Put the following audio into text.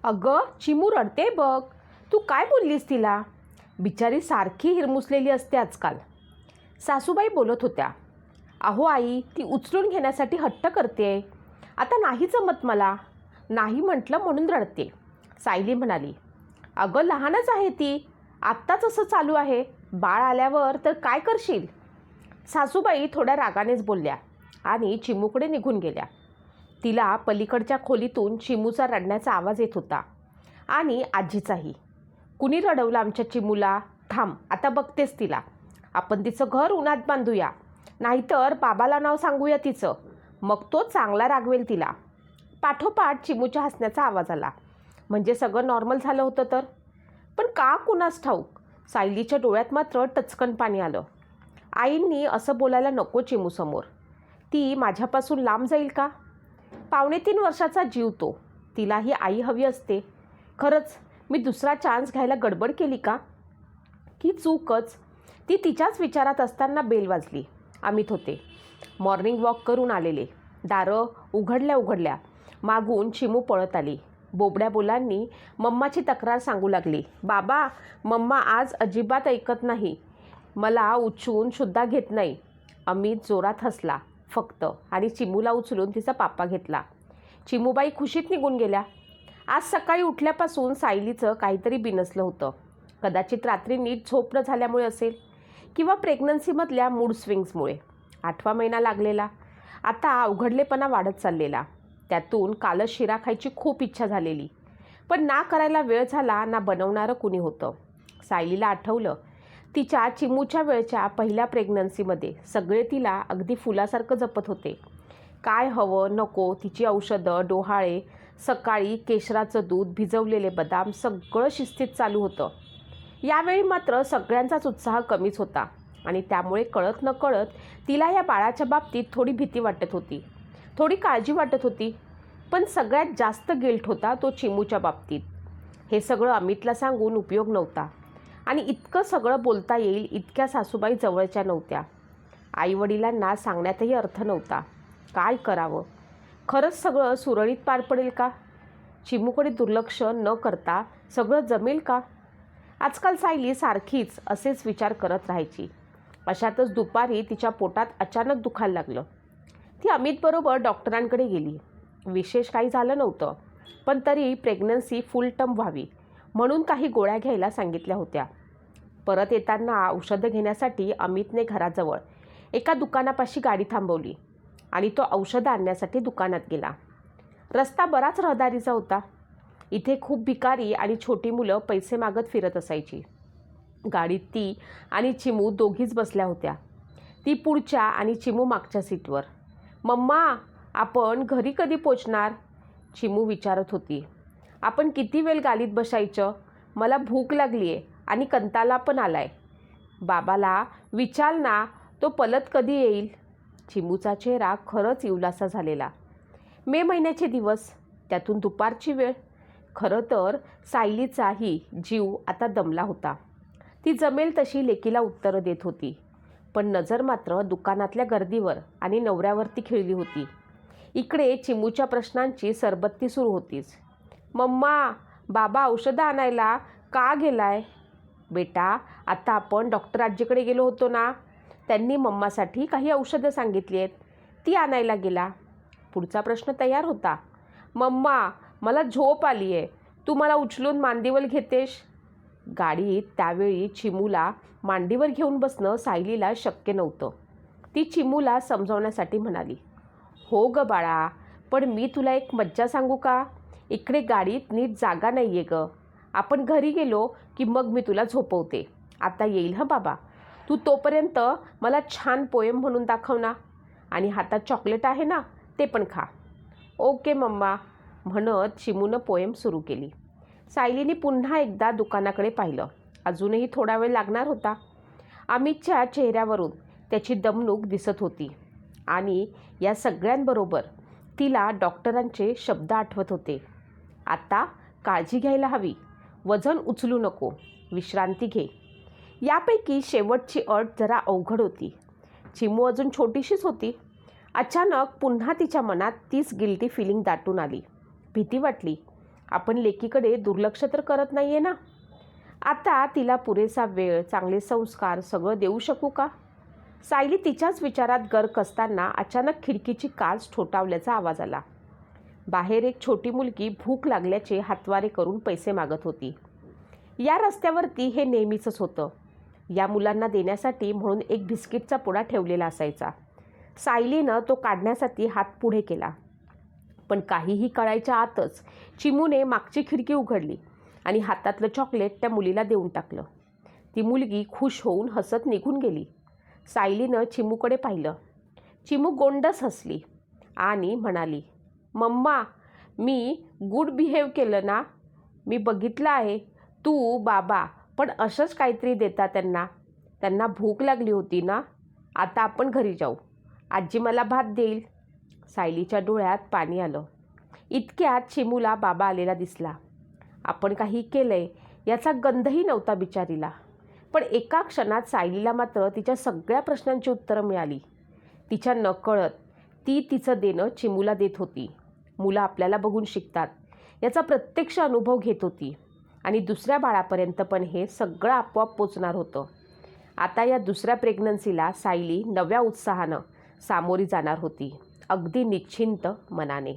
अगं चिमू रडते बघ. तू काय बोललीस तिला? बिचारी सारखी हिरमुसलेली असते आजकाल. सासूबाई बोलत होत्या. अहो आई, ती उचलून घेण्यासाठी हट्ट करते. आता नाही जमत मला. नाही म्हटलं म्हणून रडते. सायली म्हणाली, अगं लहानच आहे ती. आत्ताच असं चालू आहे. बाळ आल्यावर तर काय करशील? सासूबाई थोड्या रागानेच बोलल्या आणि चिमूकडे निघून गेल्या. तिला पलीकडच्या खोलीतून चिमूचा रडण्याचा आवाज येत होता आणि आजीचाही. कुणी रडवलं आमच्या चिमूला? थांब, आता बघतेस तिला. आपण तिचं घर उन्हात बांधूया, नाहीतर बाबाला नाव सांगूया तिचं. मग तो चांगला रागवेल तिला. पाठोपाठ चिमूच्या हसण्याचा आवाज आला. म्हणजे सगळं नॉर्मल झालं होतं तर. पण का कुणास ठाऊक सायलीच्या डोळ्यात मात्र टचकन पाणी आलं. आईंनी असं बोलायला नको चिमूसमोर. ती माझ्यापासून लांब जाईल का? 2.5 वर्षाचा जीव तो. तिलाही आई हवी असते. खरंच मी दुसरा चान्स घ्यायला गडबड केली का? की चूकच? ती तिच्याच विचारात असताना बेल वाजली. अमित होते. मॉर्निंग वॉक करून आलेले. दारं उघडल्या मागून चिमू पळत आली. बोबड्या बोलांनी मम्माची तक्रार सांगू लागली. बाबा, मम्मा आज अजिबात ऐकत नाही. मला उचलून सुद्धा घेत नाही. अमित जोरात हसला फक्त आणि चिमूला उचलून तिचा पापा घेतला. चिमूबाई खुशीत निघून गेल्या. आज सकाळी उठल्यापासून सायलीचं काहीतरी बिनसलं होतं. कदाचित रात्री नीट झोप न झाल्यामुळे असेल किंवा प्रेग्नन्सीमधल्या मूड स्विंग्समुळे. 8वा महिना लागलेला. आता अवघडलेपणा वाढत चाललेला. त्यातून कालच शिरा खायची खूप इच्छा झालेली. पण ना करायला वेळ झाला ना बनवणारं कुणी होतं. सायलीला आठवलं तिच्या चिमूच्या वेळच्या पहिल्या प्रेग्नन्सीमध्ये सगळे तिला अगदी फुलासारखं जपत होते. काय हवं नको तिची औषधं, डोहाळे, सकाळी केशराचं दूध, भिजवलेले बदाम सगळं शिस्तीत चालू होतं. यावेळी मात्र सगळ्यांचाच उत्साह कमीच होता आणि त्यामुळे कळत नकळत तिला या बाळाच्या बाबतीत थोडी भीती वाटत होती, थोडी काळजी वाटत होती. पण सगळ्यात जास्त गिल्ट होता तो चिमूच्या बाबतीत. हे सगळं अमितला सांगून उपयोग नव्हता आणि इतकं सगळं बोलता येईल इतक्या सासूबाई जवळच्या नव्हत्या. आईवडिलांना सांगण्यातही अर्थ नव्हता. काय करावं? खरंच सगळं सुरळीत पार पडेल का? चिमूकडे दुर्लक्ष न करता सगळं जमेल का? आजकाल सायली सारखीच असेच विचार करत राहायची. अशातच दुपारी तिच्या पोटात अचानक दुखायला लागलं. ती अमितबरोबर डॉक्टरांकडे गेली. विशेष काही झालं नव्हतं, पण तरी प्रेग्नन्सी फुल टर्म व्हावी म्हणून काही गोळ्या घ्यायला सांगितल्या होत्या. परत येताना औषधं घेण्यासाठी अमितने घराजवळ एका दुकानापाशी गाडी थांबवली आणि तो औषधं आणण्यासाठी दुकानात गेला. रस्ता बराच रहदारीचा होता. इथे खूप भिकारी आणि छोटी मुलं पैसे मागत फिरत असायची. गाडीत ती आणि चिमू दोघीच बसल्या होत्या. ती पुढच्या आणि चिमू मागच्या सीटवर. मम्मा, आपण घरी कधी पोचणार? चिमू विचारत होती. आपण किती वेळ गाडीत बसायचं? मला भूक लागली आहे आणि कंटाळा पण आलाय. बाबाला विचार ना, तो पलत कधी येईल? चिमूचा चेहरा खरंच इवलासा झालेला. मे महिन्याचे दिवस, त्यातून दुपारची वेळ. खरं तर सायलीचाही जीव आता दमला होता. ती जमेल तशी लेकीला उत्तरं देत होती, पण नजर मात्र दुकानातल्या गर्दीवर आणि नवऱ्यावरती खिळली होती. इकडे चिमूच्या प्रश्नांची सरबत्ती सुरू होतीच. मम्मा, बाबा औषधं आणायला का गेलाय? बेटा, आता आपण डॉक्टर आजीकडे गेलो होतो ना, त्यांनी मम्मासाठी काही औषधं सांगितली आहेत, ती आणायला गेला. पुढचा प्रश्न तयार होता. मम्मा, मला झोप आली आहे, तू मला उचलून मांडीवर घेतेस? गाडीत त्यावेळी चिमूला मांडीवर घेऊन बसणं सायलीला शक्य नव्हतं. ती चिमूला समजावण्यासाठी म्हणाली, हो ग बाळा, पण मी तुला एक मज्जा सांगू का? इकडे गाडीत नीट जागा नाही आहे ग. आपण घरी गेलो की मग मी तुला झोपवते. आता येईल हं बाबा. तू तोपर्यंत मला छान पोएम म्हणून दाखव ना, आणि हातात चॉकलेट आहे ना, ते पण खा. ओके मम्मा, म्हणत चिमूनं पोएम सुरू केली. सायलीने पुन्हा एकदा दुकानाकडे पाहिलं. अजूनही थोडा वेळ लागणार होता. अमितच्या चेहऱ्यावरून त्याची दमणूक दिसत होती आणि या सगळ्यांबरोबर तिला डॉक्टरांचे शब्द आठवत होते. आता काळजी घ्यायला हवी, वजन उचलू नको, विश्रांती घे. यापैकी शेवटची अट जरा अवघड होती. चिमू अजून छोटीशीच होती. अचानक पुन्हा तिच्या मनात तीच गिल्टी फिलिंग दाटून आली. भीती वाटली. आपण लेकीकडे दुर्लक्ष तर करत नाही आहे ना. आता तिला पुरेसा वेळ, चांगले संस्कार सगळं देऊ शकू का? सायली तिच्याच विचारात गर्क असताना अचानक खिडकीची काच ठोठावल्याचा आवाज आला. बाहेर एक छोटी मुलगी भूक लागल्याचे हातवारे करून पैसे मागत होती. या रस्त्यावरती हे नेहमीचंच होतं. या मुलांना देण्यासाठी म्हणून एक बिस्किटचा पुडा ठेवलेला असायचा. सायलीनं तो काढण्यासाठी हात पुढे केला, पण काहीही कळायच्या आतच चिमूने मागची खिडकी उघडली आणि हातातलं चॉकलेट त्या मुलीला देऊन टाकलं. ती मुलगी खुश होऊन हसत निघून गेली. सायलीनं चिमूकडे पाहिलं. चिमू गोंडस हसली आणि म्हणाली, मम्मा, मी गुड बिहेव केलं ना? मी बघितलं आहे. तू, बाबा पण असंच काहीतरी देता त्यांना. त्यांना भूक लागली होती ना. आता आपण घरी जाऊ. आजी मला भात देईल. सायलीच्या डोळ्यात पाणी आलं. इतक्यात चिमूला बाबा आलेला दिसला. आपण काही केलंय याचा गंधही नव्हता बिचारीला. पण एका क्षणात सायलीला मात्र तिच्या सगळ्या प्रश्नांची उत्तरं मिळाली. तिच्या नकळत ती तिचं देणं चिमूला देत होती. मुलं आपल्याला बघून शिकतात याचा प्रत्यक्ष अनुभव घेत होती आणि दुसऱ्या बाळापर्यंत पण हे सगळं आपोआप पोचणार होतं. आता या दुसऱ्या प्रेग्नन्सीला सायली नव्या उत्साहानं सामोरी जाणार होती, अगदी निश्चिंत मनाने.